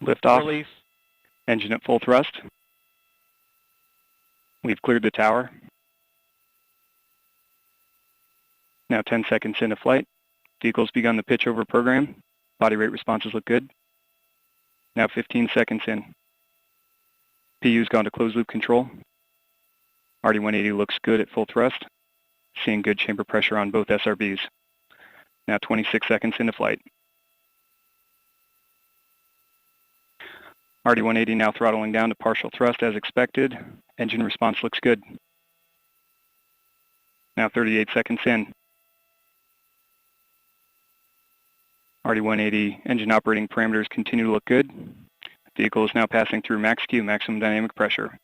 Liftoff. Release. Engine at full thrust. We've cleared the tower. Now 10 seconds into flight. Vehicle's begun the pitch over program. Body rate responses look good. Now 15 seconds in. PU's gone to closed loop control. RD-180 looks good at full thrust. Seeing good chamber pressure on both SRBs. Now 26 seconds into flight. RD-180 now throttling down to partial thrust as expected. Engine response looks good. Now 38 seconds in. RD-180 engine operating parameters continue to look good. Vehicle is now passing through max Q, maximum dynamic pressure.